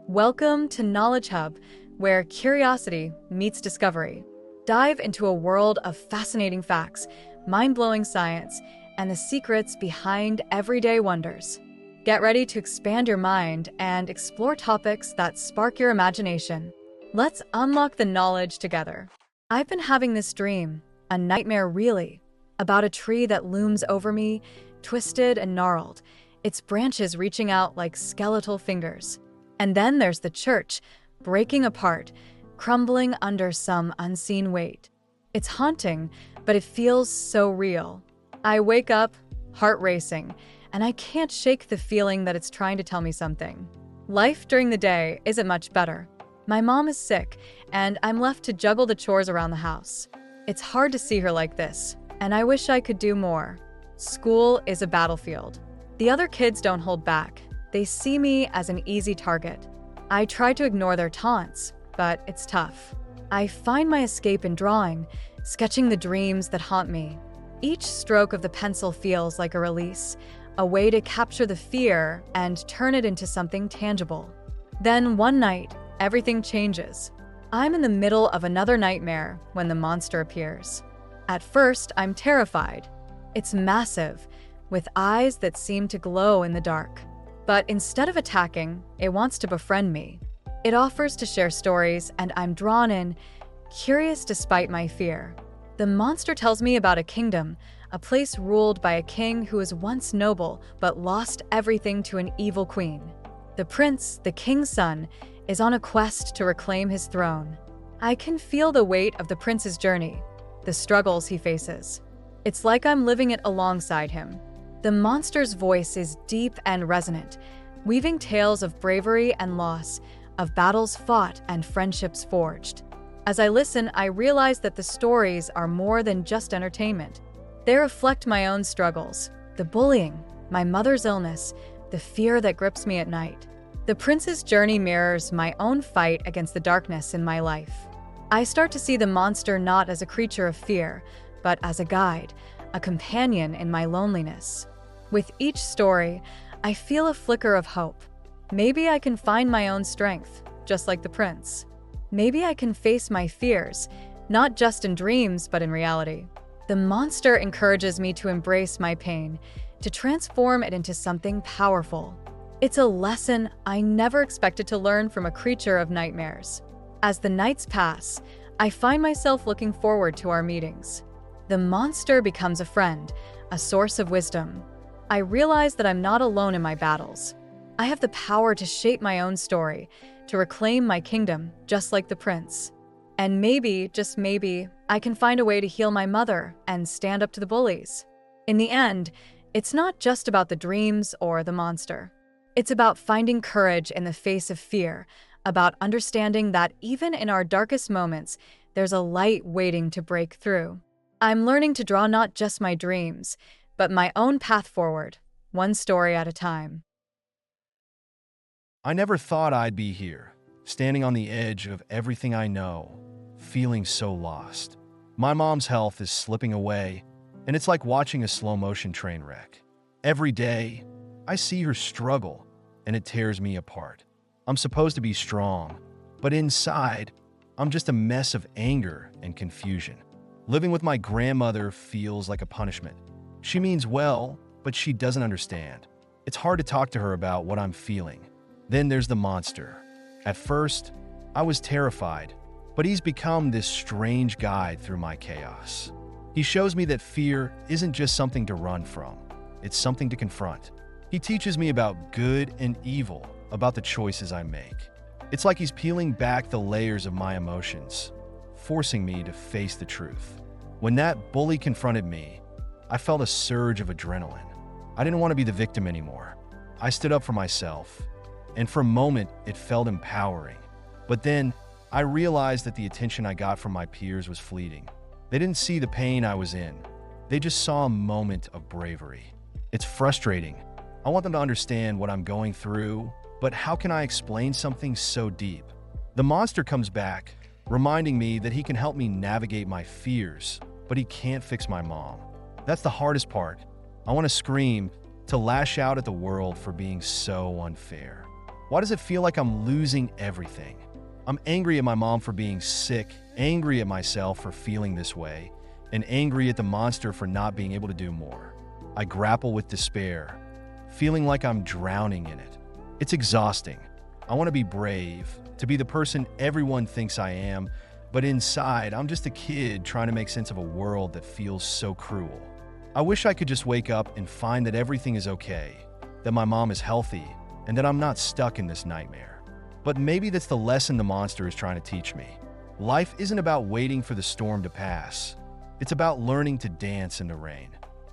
Welcome to Knowledge Hub, where curiosity meets discovery. Dive into a world of fascinating facts, mind-blowing science, and the secrets behind everyday wonders. Get ready to expand your mind and explore topics that spark your imagination. Let's unlock the knowledge together. I've been having this dream, a nightmare really, about a tree that looms over me, twisted and gnarled, its branches reaching out like skeletal fingers. And then there's the church, breaking apart, crumbling under some unseen weight. It's haunting, but it feels so real. I wake up, heart racing, and I can't shake the feeling that it's trying to tell me something. Life during the day isn't much better. My mom is sick, and I'm left to juggle the chores around the house. It's hard to see her like this, and I wish I could do more. School is a battlefield. The other kids don't hold back. They see me as an easy target. I try to ignore their taunts, but it's tough. I find my escape in drawing, sketching the dreams that haunt me. Each stroke of the pencil feels like a release, a way to capture the fear and turn it into something tangible. Then one night, everything changes. I'm in the middle of another nightmare when the monster appears. At first, I'm terrified. It's massive, with eyes that seem to glow in the dark. But instead of attacking, it wants to befriend me. It offers to share stories, and I'm drawn in, curious despite my fear. The monster tells me about a kingdom, a place ruled by a king who was once noble but lost everything to an evil queen. The prince, the king's son, is on a quest to reclaim his throne. I can feel the weight of the prince's journey, the struggles he faces. It's like I'm living it alongside him. The monster's voice is deep and resonant, weaving tales of bravery and loss, of battles fought and friendships forged. As I listen, I realize that the stories are more than just entertainment. They reflect my own struggles, the bullying, my mother's illness, the fear that grips me at night. The prince's journey mirrors my own fight against the darkness in my life. I start to see the monster not as a creature of fear, but as a guide, a companion in my loneliness. With each story, I feel a flicker of hope. Maybe I can find my own strength, just like the prince. Maybe I can face my fears, not just in dreams, but in reality. The monster encourages me to embrace my pain, to transform it into something powerful. It's a lesson I never expected to learn from a creature of nightmares. As the nights pass, I find myself looking forward to our meetings. The monster becomes a friend, a source of wisdom. I realize that I'm not alone in my battles. I have the power to shape my own story, to reclaim my kingdom, just like the prince. And maybe, just maybe, I can find a way to heal my mother and stand up to the bullies. In the end, it's not just about the dreams or the monster. It's about finding courage in the face of fear, about understanding that even in our darkest moments, there's a light waiting to break through. I'm learning to draw not just my dreams, but my own path forward, one story at a time. I never thought I'd be here, standing on the edge of everything I know, feeling so lost. My mom's health is slipping away, and it's like watching a slow-motion train wreck. Every day, I see her struggle, and it tears me apart. I'm supposed to be strong, but inside, I'm just a mess of anger and confusion. Living with my grandmother feels like a punishment. She means well, but she doesn't understand. It's hard to talk to her about what I'm feeling. Then there's the monster. At first, I was terrified, but he's become this strange guide through my chaos. He shows me that fear isn't just something to run from. It's something to confront. He teaches me about good and evil, about the choices I make. It's like he's peeling back the layers of my emotions, forcing me to face the truth. When that bully confronted me, I felt a surge of adrenaline. I didn't want to be the victim anymore. I stood up for myself, and for a moment, it felt empowering. But then, I realized that the attention I got from my peers was fleeting. They didn't see the pain I was in. They just saw a moment of bravery. It's frustrating. I want them to understand what I'm going through, but how can I explain something so deep? The monster comes back, reminding me that he can help me navigate my fears, but he can't fix my mom. That's the hardest part. I want to scream, to lash out at the world for being so unfair. Why does it feel like I'm losing everything? I'm angry at my mom for being sick, angry at myself for feeling this way, and angry at the monster for not being able to do more. I grapple with despair, feeling like I'm drowning in it. It's exhausting. I want to be brave, to be the person everyone thinks I am, but inside, I'm just a kid trying to make sense of a world that feels so cruel. I wish I could just wake up and find that everything is okay, that my mom is healthy, and that I'm not stuck in this nightmare. But maybe that's the lesson the monster is trying to teach me. Life isn't about waiting for the storm to pass. It's about learning to dance in the rain.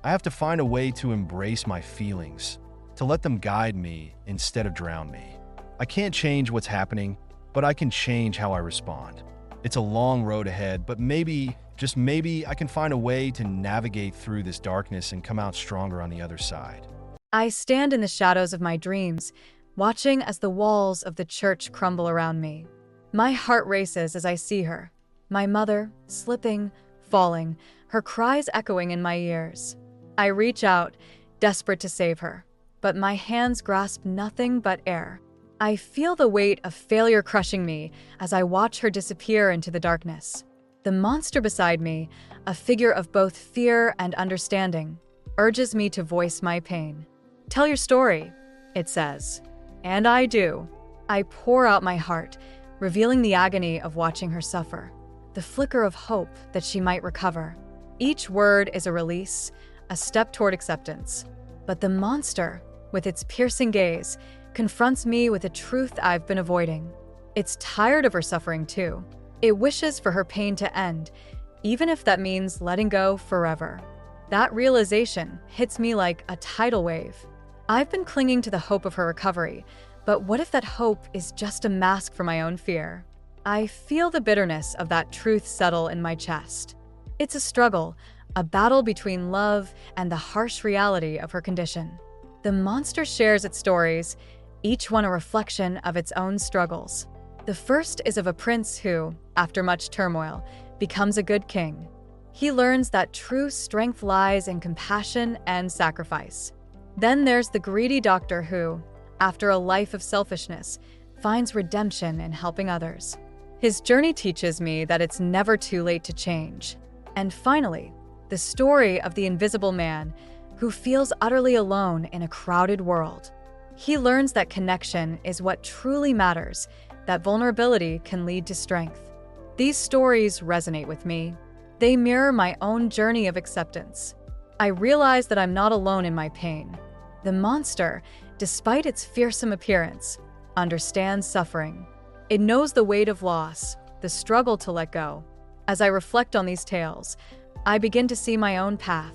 I have to find a way to embrace my feelings, to let them guide me instead of drown me. I can't change what's happening, but I can change how I respond. It's a long road ahead, but maybe, just maybe, I can find a way to navigate through this darkness and come out stronger on the other side. I stand in the shadows of my dreams, watching as the walls of the church crumble around me. My heart races as I see her, my mother, slipping, falling, her cries echoing in my ears. I reach out, desperate to save her, but my hands grasp nothing but air. I feel the weight of failure crushing me as I watch her disappear into the darkness. The monster beside me, a figure of both fear and understanding, urges me to voice my pain. "Tell your story," it says. And I do. I pour out my heart, revealing the agony of watching her suffer, the flicker of hope that she might recover. Each word is a release, a step toward acceptance. But the monster, with its piercing gaze, confronts me with a truth I've been avoiding. It's tired of her suffering too. It wishes for her pain to end, even if that means letting go forever. That realization hits me like a tidal wave. I've been clinging to the hope of her recovery, but what if that hope is just a mask for my own fear? I feel the bitterness of that truth settle in my chest. It's a struggle, a battle between love and the harsh reality of her condition. The monster shares its stories, each one a reflection of its own struggles. The first is of a prince who, after much turmoil, becomes a good king. He learns that true strength lies in compassion and sacrifice. Then there's the greedy doctor who, after a life of selfishness, finds redemption in helping others. His journey teaches me that it's never too late to change. And finally, the story of the invisible man who feels utterly alone in a crowded world. He learns that connection is what truly matters, that vulnerability can lead to strength. These stories resonate with me. They mirror my own journey of acceptance. I realize that I'm not alone in my pain. The monster, despite its fearsome appearance, understands suffering. It knows the weight of loss, the struggle to let go. As I reflect on these tales, I begin to see my own path.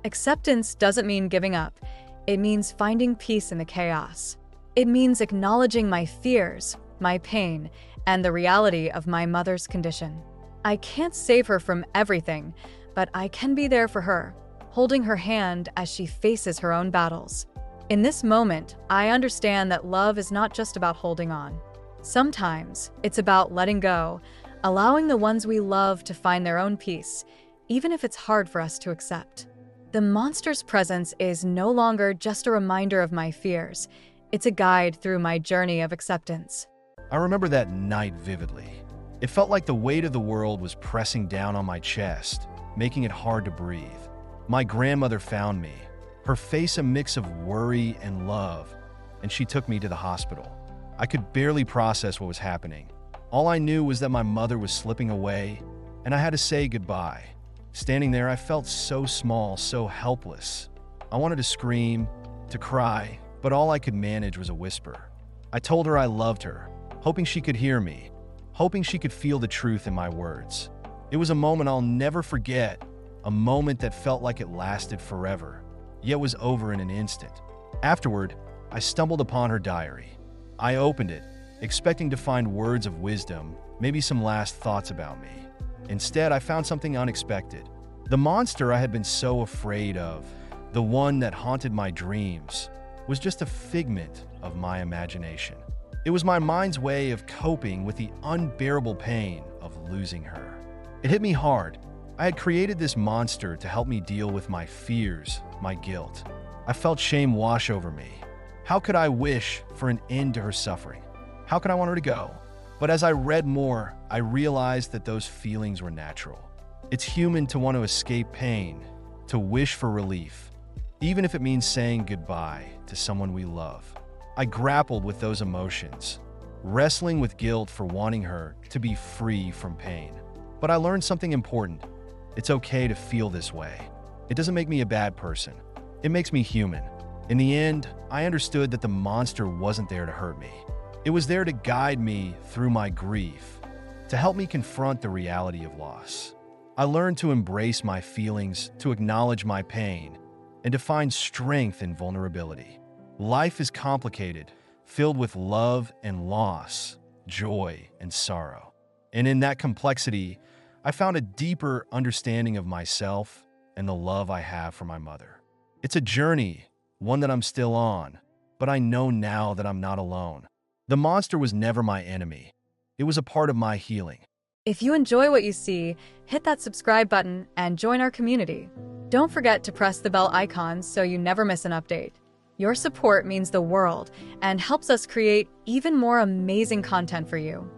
Acceptance doesn't mean giving up. It means finding peace in the chaos. It means acknowledging my fears, my pain, and the reality of my mother's condition. I can't save her from everything, but I can be there for her, holding her hand as she faces her own battles. In this moment, I understand that love is not just about holding on. Sometimes it's about letting go, allowing the ones we love to find their own peace, even if it's hard for us to accept. The monster's presence is no longer just a reminder of my fears. It's a guide through my journey of acceptance. I remember that night vividly. It felt like the weight of the world was pressing down on my chest, making it hard to breathe. My grandmother found me, her face a mix of worry and love, and she took me to the hospital. I could barely process what was happening. All I knew was that my mother was slipping away, and I had to say goodbye. Standing there, I felt so small, so helpless. I wanted to scream, to cry, but all I could manage was a whisper. I told her I loved her, hoping she could hear me, hoping she could feel the truth in my words. It was a moment I'll never forget, a moment that felt like it lasted forever, yet was over in an instant. Afterward, I stumbled upon her diary. I opened it, expecting to find words of wisdom, maybe some last thoughts about me. Instead, I found something unexpected. The monster I had been so afraid of, the one that haunted my dreams, was just a figment of my imagination. It was my mind's way of coping with the unbearable pain of losing her. It hit me hard. I had created this monster to help me deal with my fears, my guilt. I felt shame wash over me. How could I wish for an end to her suffering? How could I want her to go? But as I read more, I realized that those feelings were natural. It's human to want to escape pain, to wish for relief, even if it means saying goodbye to someone we love. I grappled with those emotions, wrestling with guilt for wanting her to be free from pain. But I learned something important. It's okay to feel this way. It doesn't make me a bad person. It makes me human. In the end, I understood that the monster wasn't there to hurt me. It was there to guide me through my grief, to help me confront the reality of loss. I learned to embrace my feelings, to acknowledge my pain, and to find strength in vulnerability. Life is complicated, filled with love and loss, joy and sorrow. And in that complexity, I found a deeper understanding of myself and the love I have for my mother. It's a journey, one that I'm still on, but I know now that I'm not alone. The monster was never my enemy. It was a part of my healing. If you enjoy what you see, hit that subscribe button and join our community. Don't forget to press the bell icon so you never miss an update. Your support means the world and helps us create even more amazing content for you.